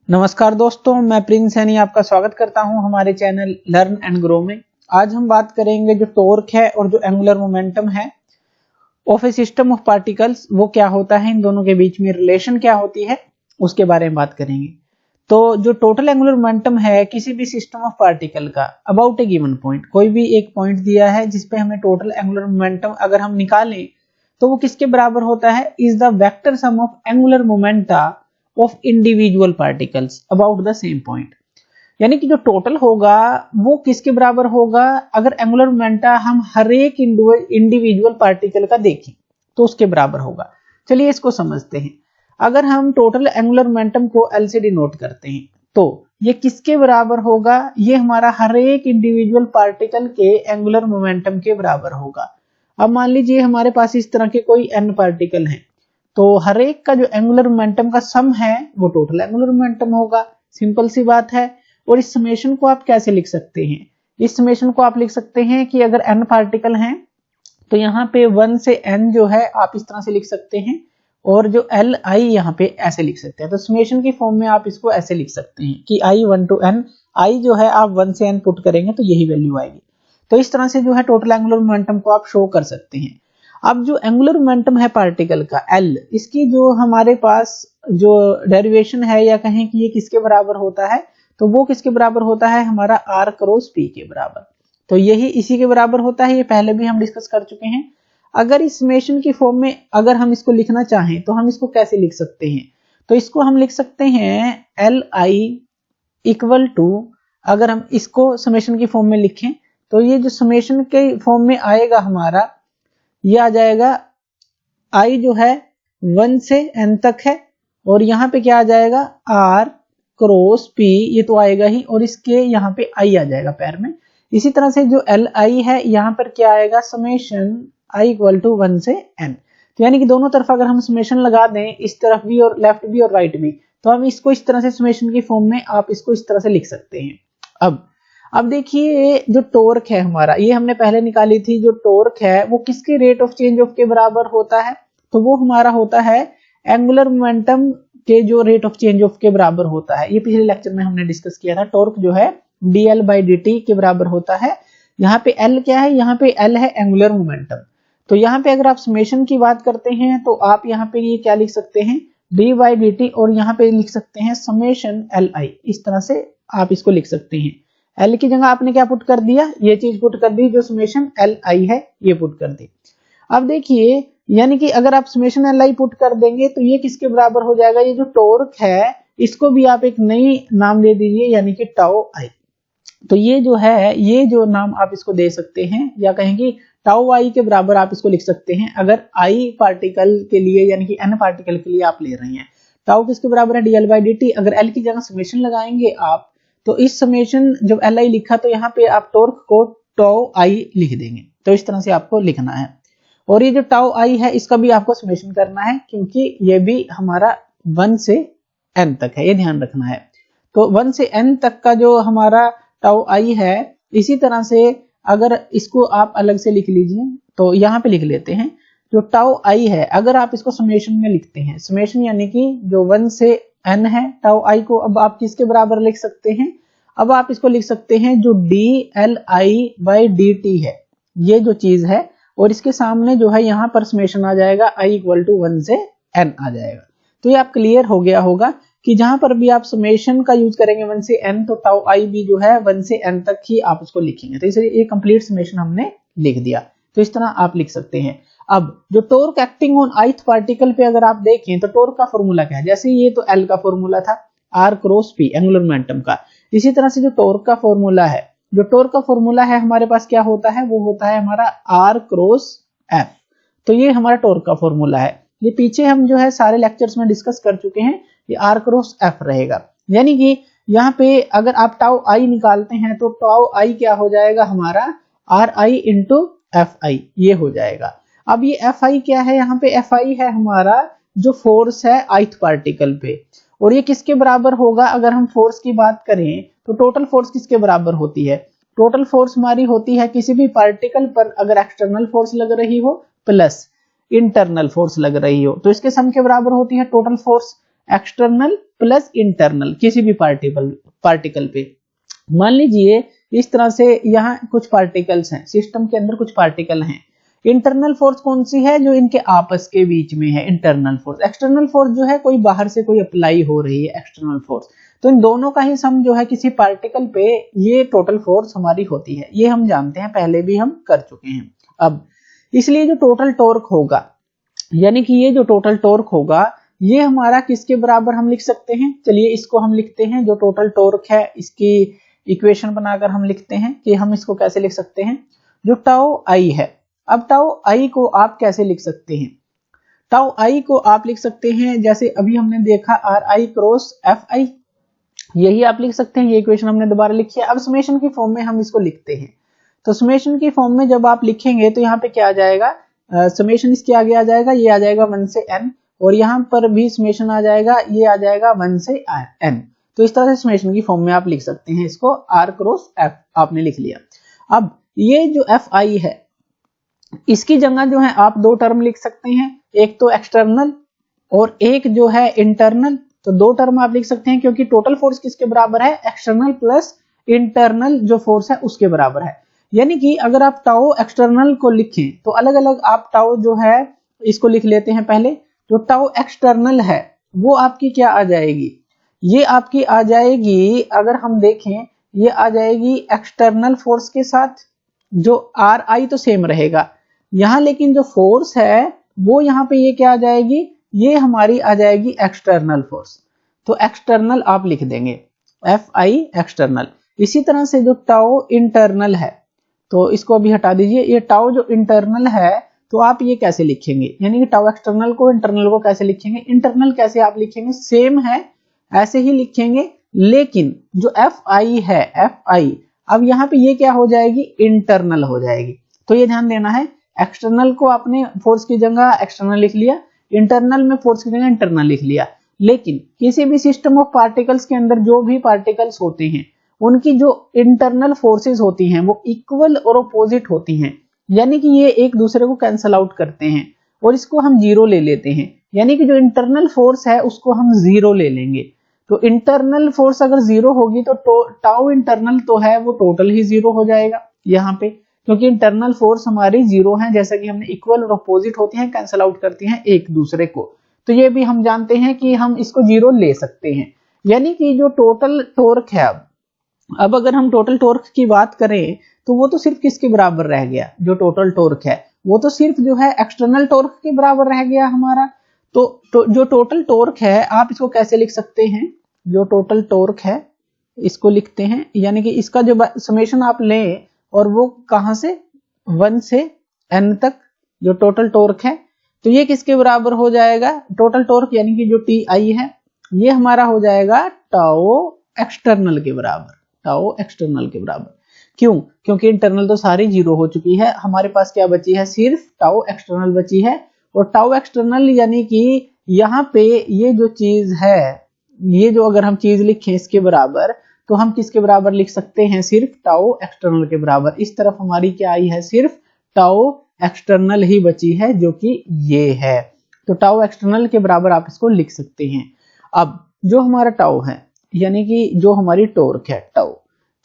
नमस्कार दोस्तों, मैं प्रिंस सैनी आपका स्वागत करता हूं हमारे चैनल लर्न एंड ग्रो में। आज हम बात करेंगे जो टॉर्क है और जो एंगुलर मोमेंटम है of A system of particles, वो क्या होता है, इन दोनों के बीच में रिलेशन क्या होती है, उसके बारे में बात करेंगे। तो जो टोटल एंगुलर मोमेंटम है किसी भी सिस्टम ऑफ पार्टिकल का अबाउट ए गिवन पॉइंट, कोई भी एक पॉइंट दिया है जिसपे हमें टोटल एंगुलर मोमेंटम अगर हम निकालें तो वो किसके बराबर होता है, is the vector sum of angular momenta of individual particles about the same point. यानी कि जो टोटल होगा वो किसके बराबर होगा, अगर एंगुलर मोमेंटा हम हर एक इंडिविजुअल पार्टिकल का देखें तो उसके बराबर होगा। चलिए इसको समझते हैं। अगर हम टोटल एंगुलर मोमेंटम को एल से डिनोट करते हैं तो ये किसके बराबर होगा, ये हमारा हर एक इंडिविजुअल पार्टिकल के एंगुलर मोमेंटम के बराबर होगा। अब मान लीजिए हमारे पास इस तरह के कोई n पार्टिकल हैं, तो हर एक का जो एंगुलर मोमेंटम का सम है वो टोटल एंगुलर मोमेंटम होगा। सिंपल सी बात है। और इस समेशन को आप कैसे लिख सकते हैं, इस समेशन को आप लिख सकते हैं कि अगर n पार्टिकल हैं तो यहाँ पे 1 से n जो है आप इस तरह से लिख सकते हैं, और जो li यहाँ पे ऐसे लिख सकते हैं। तो समेशन की फॉर्म में आप इसको ऐसे लिख सकते हैं कि i 1 to n, i जो है आप 1 से n पुट करेंगे तो यही वैल्यू आएगी। तो इस तरह से जो है टोटल एंगुलर मोमेंटम को आप शो कर सकते हैं। अब जो एंगुलर मोमेंटम है पार्टिकल का L, इसकी जो हमारे पास जो डेरिवेशन है या कहें कि ये किसके बराबर होता है, तो वो किसके बराबर होता है, हमारा R क्रॉस P के बराबर। तो यही इसी के बराबर होता है, ये पहले भी हम डिस्कस कर चुके हैं। अगर इस समेशन की फॉर्म में अगर हम इसको लिखना चाहें तो हम इसको कैसे लिख सकते हैं, तो इसको हम लिख सकते हैं Li इक्वल टू, अगर हम इसको समेशन की फॉर्म में लिखें तो ये जो समेशन के फॉर्म में आएगा हमारा, ये आ जाएगा i जो है 1 से n तक है, और यहाँ पे क्या आ जाएगा r क्रॉस p, ये तो आएगा ही, और इसके यहाँ पे i आ जाएगा पैर में। इसी तरह से जो li है यहाँ पर क्या आएगा, समेशन i इक्वल टू 1 से n। तो यानी कि दोनों तरफ अगर हम समेशन लगा दें, इस तरफ भी और लेफ्ट भी और राइट भी, तो हम इसको इस तरह से समेशन की फॉर्म में आप इसको इस तरह से लिख सकते हैं। अब देखिए जो टॉर्क है हमारा, ये हमने पहले निकाली थी, जो टॉर्क है वो किसके रेट ऑफ चेंज ऑफ के बराबर होता है, तो वो हमारा होता है एंगुलर मोमेंटम के जो रेट ऑफ चेंज ऑफ के बराबर होता है। ये पिछले लेक्चर में हमने डिस्कस किया था। टॉर्क जो है dl by dt के बराबर होता है। यहाँ पे L क्या है, यहाँ पे L है एंगुलर मोमेंटम। तो यहाँ पे अगर आप समेशन की बात करते हैं तो आप यहाँ पे ये क्या लिख सकते हैं, d by dt, और यहाँ पे लिख सकते हैं समेशन Li। इस तरह से आप इसको लिख सकते हैं। L की जगह आपने क्या पुट कर दिया, ये चीज पुट कर दी, जो समेशन Li है ये पुट कर दी। अब देखिए, यानी कि अगर आप समेशन Li पुट कर देंगे तो ये किसके बराबर हो जाएगा, ये जो टॉर्क है इसको भी आप एक नई नाम दे दीजिए, यानी कि टाउ आई। तो ये जो है, ये जो नाम आप इसको दे सकते हैं, या कहेंगे टाउ आई के बराबर आप इसको लिख सकते हैं अगर आई पार्टिकल के लिए, यानी कि n पार्टिकल के लिए आप ले रहे हैं। टाउ किसके बराबर है, dl by dt। अगर L की जगह समेशन लगाएंगे आप, तो इस समेशन जब Li लिखा तो यहाँ पे आप टॉर्क को टाउ आई लिख देंगे। तो इस तरह से आपको लिखना है। और ये जो टाउ आई है इसका भी आपको समेशन करना है, क्योंकि ये भी हमारा 1 से n तक है, ये ध्यान रखना है। तो 1 से n तक का जो हमारा टाउ आई है, इसी तरह से अगर इसको आप अलग से लिख लीजिए तो यहाँ पे लिख लेते हैं। जो टाउ आई है अगर आप इसको समेशन में लिखते हैं, समेशन यानी कि जो 1 से n है, टाउ आई को अब आप किसके बराबर लिख सकते हैं, अब आप इसको लिख सकते हैं जो dli by dt है, ये जो चीज है, और इसके सामने जो है यहाँ पर समेशन आ जाएगा i इक्वल टू 1 से n आ जाएगा। तो ये आप क्लियर हो गया होगा कि जहां पर भी आप समेशन का यूज करेंगे 1 से n, तो टाउ आई भी जो है 1 से n तक ही आप उसको लिखेंगे। तो इसलिए ये कंप्लीट समेशन हमने लिख दिया। तो इस तरह आप लिख सकते हैं। अब जो torque acting on ith particle पे अगर आप देखें तो टॉर्क का फॉर्मूला क्या है, जैसे ये तो L का फॉर्मूला था R cross P angular momentum का, इसी तरह से जो टॉर्क का फॉर्मूला है, जो टॉर्क का फॉर्मूला है हमारे पास क्या होता है, वो होता है हमारा R क्रॉस F। तो ये हमारा टॉर्क का फॉर्मूला है। ये पीछे हम जो है सारे लेक्चर्स में डिस्कस कर चुके हैं, ये R क्रॉस F रहेगा। यानी कि यहाँ पे अगर आप टाउ आई निकालते हैं तो टाउ आई क्या हो जाएगा हमारा RI इंटू FI, ये हो जाएगा। अब ये FI क्या है, यहाँ पे FI है हमारा जो फोर्स है ith पार्टिकल पे, और ये किसके बराबर होगा, अगर हम फोर्स की बात करें तो टोटल फोर्स किसके बराबर होती है, टोटल फोर्स हमारी होती है किसी भी पार्टिकल पर अगर एक्सटर्नल फोर्स लग रही हो प्लस इंटरनल फोर्स लग रही हो, तो इसके सम के बराबर होती है total force. External plus internal किसी भी पार्टिकल पे। मान लीजिए इस तरह से यहाँ कुछ पार्टिकल्स हैं, सिस्टम के अंदर कुछ पार्टिकल हैं। इंटरनल फोर्स कौन सी है? जो इनके आपस के बीच में है, इंटरनल फोर्स। एक्सटर्नल फोर्स जो है कोई बाहर से कोई अप्लाई हो रही है, एक्सटर्नल फोर्स। तो इन दोनों का ही सम जो है किसी पार्टिकल पे, ये टोटल फोर्स हमारी होती है। ये हम जानते हैं, पहले भी हम कर चुके हैं। अब इसलिए जो टोटल टॉर्क होगा, यानी कि ये जो टोटल टॉर्क होगा, ये हमारा किसके बराबर हम लिख सकते हैं? चलिए इसको हम लिखते हैं, जो टोटल टॉर्क है इसकी इक्वेशन बनाकर हम लिखते हैं कि हम इसको कैसे लिख सकते हैं। जो टाउ आई है, अब टाउ आई को आप कैसे लिख सकते हैं? टाउ आई को आप लिख सकते हैं जैसे अभी हमने देखा are I cross F I, यही आप लिख सकते हैं। ये इक्वेशन हमने दोबारा लिखी है। अब समेशन की फॉर्म में हम इसको लिखते हैं। तो समेशन की फॉर्म में जब आप लिखेंगे तो यहाँ पे क्या आ जाएगा? समेशन इसके आगे आ जाएगा, ये आ जाएगा 1 से n, और यहाँ पर भी समेशन आ जाएगा, ये आ जाएगा 1 से n। तो इस तरह से समेशन की फॉर्म में आप लिख सकते हैं इसको। r क्रॉस f आपने लिख लिया। अब ये जो एफ आई है, इसकी जगह जो है आप दो टर्म लिख सकते हैं, एक तो एक्सटर्नल और एक जो है इंटरनल। तो दो टर्म आप लिख सकते हैं, क्योंकि टोटल फोर्स किसके बराबर है? एक्सटर्नल प्लस इंटरनल जो फोर्स है उसके बराबर है। यानी कि अगर आप टाउ एक्सटर्नल को लिखें तो अलग अलग आप टाउ जो है इसको लिख लेते हैं। पहले जो टाउ एक्सटर्नल है वो आपकी क्या आ जाएगी? ये आपकी आ जाएगी, अगर हम देखें, ये आ जाएगी एक्सटर्नल फोर्स के साथ। जो आर आई तो सेम रहेगा यहाँ, लेकिन जो फोर्स है वो यहाँ पे ये क्या आ जाएगी? ये हमारी आ जाएगी एक्सटर्नल फोर्स। तो एक्सटर्नल आप लिख देंगे, एफ आई एक्सटर्नल। इसी तरह से जो टाउ इंटरनल है, तो इसको अभी हटा दीजिए। ये टाउ जो इंटरनल है, तो आप ये कैसे लिखेंगे? यानी कि टाउ एक्सटर्नल को इंटरनल को कैसे लिखेंगे? इंटरनल कैसे आप लिखेंगे? सेम है, ऐसे ही लिखेंगे, लेकिन जो एफ आई है, एफ आई, अब यहाँ पे ये क्या हो जाएगी? इंटरनल हो जाएगी। तो ये ध्यान देना है, एक्सटर्नल को आपने फोर्स की जगह एक्सटर्नल लिख लिया, इंटरनल में फोर्स की जगह इंटरनल लिख लिया। लेकिन किसी भी सिस्टम ऑफ पार्टिकल्स के अंदर जो भी पार्टिकल्स होते हैं, उनकी जो इंटरनल फोर्सेस होती हैं वो इक्वल और अपोजिट होती हैं। यानी कि ये एक दूसरे को कैंसल आउट करते हैं और इसको हम जीरो ले लेते हैं। यानी कि जो इंटरनल फोर्स है उसको हम जीरो ले लेंगे। तो इंटरनल फोर्स अगर जीरो होगी तो टाउ इंटरनल तो है वो टोटल ही जीरो हो जाएगा यहाँ पे, क्योंकि इंटरनल फोर्स हमारी जीरो है। जैसा कि हमने इक्वल और अपोजिट होती हैं, कैंसल आउट करती हैं एक दूसरे को। तो ये भी हम जानते हैं कि हम इसको जीरो ले सकते हैं। यानी कि जो टोटल टॉर्क है, अब अगर हम टोटल टॉर्क की बात करें तो वो तो सिर्फ किसके बराबर रह गया? जो टोटल टॉर्क है वो तो सिर्फ जो है एक्सटर्नल टॉर्क के बराबर रह गया हमारा। तो जो टोटल टॉर्क है आप इसको कैसे लिख सकते हैं? जो टोटल टॉर्क है इसको लिखते हैं, यानी कि इसका जो समेशन आप लें और वो कहां से? 1 से n तक जो टोटल टॉर्क है, तो ये किसके बराबर हो जाएगा? टोटल टॉर्क यानी कि जो टी आई है ये हमारा हो जाएगा टाउ एक्सटर्नल के बराबर। टाउ एक्सटर्नल के बराबर क्यों? क्योंकि इंटरनल तो सारी जीरो हो चुकी है, हमारे पास क्या बची है? सिर्फ टाउ एक्सटर्नल बची है। और टाउ एक्सटर्नल यानी कि यहाँ पे ये जो चीज है, ये जो अगर हम चीज लिखें इसके बराबर, तो हम किसके बराबर लिख सकते हैं? सिर्फ टाउ एक्सटर्नल के बराबर। इस तरफ हमारी क्या आई है? सिर्फ टाउ एक्सटर्नल ही बची है, जो कि ये है। तो टाउ एक्सटर्नल के बराबर आप इसको लिख सकते हैं। अब जो हमारा टाउ है, यानी कि जो हमारी टॉर्क है टाउ,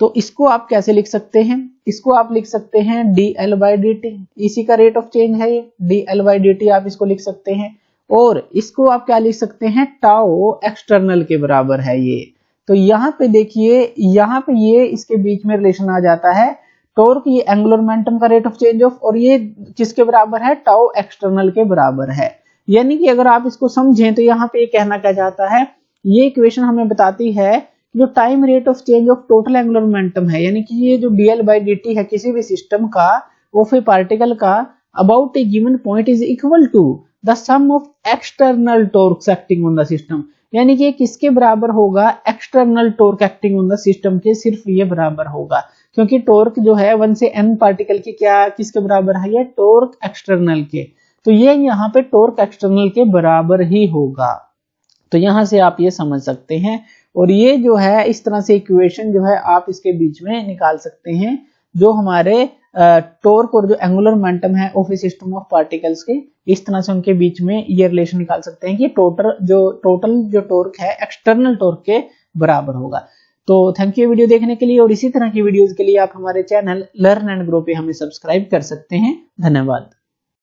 तो इसको आप कैसे लिख सकते हैं? इसको आप लिख सकते हैं dl by dt, इसी का रेट ऑफ चेंज है ये, dl by dt आप इसको लिख सकते हैं। और इसको आप क्या लिख सकते हैं? टाउ एक्सटर्नल के बराबर है ये। तो यहाँ पे देखिए, यहाँ पे ये इसके बीच में रिलेशन आ जाता है, टॉर्क ये एंगुलर मोमेंटम का रेट ऑफ चेंज ऑफ, और ये किसके बराबर है? टाउ एक्सटर्नल के बराबर है। यानी कि अगर आप इसको समझें तो यहाँ पे ये कहना क्या चाहता है, ये इक्वेशन हमें बताती है जो time rate of change of total angular momentum है, यानी कि ये जो dl by dt है किसी भी सिस्टम का ऑफ ए पार्टिकल का about a given point is equal to the sum of external torques acting on the system. यानी कि किसके बराबर होगा? External torque acting on the system के सिर्फ ये बराबर होगा, क्योंकि टॉर्क जो है 1 से n पार्टिकल की क्या किसके बराबर है? ये टॉर्क एक्सटर्नल के। तो ये यहाँ पे टॉर्क एक्सटर्नल के बराबर ही होगा। तो यहां से आप ये समझ सकते हैं। और ये जो है इस तरह से इक्वेशन जो है आप इसके बीच में निकाल सकते हैं, जो हमारे टॉर्क और जो एंगुलर मोमेंटम है of A system of particles के, इस तरह से उनके बीच में ये रिलेशन निकाल सकते हैं कि टोटल जो टॉर्क है एक्सटर्नल टॉर्क के बराबर होगा। तो थैंक यू वीडियो देखने के लिए, और इसी तरह की वीडियोस के लिए आप हमारे चैनल लर्न एंड ग्रो पे हमें सब्सक्राइब कर सकते हैं। धन्यवाद।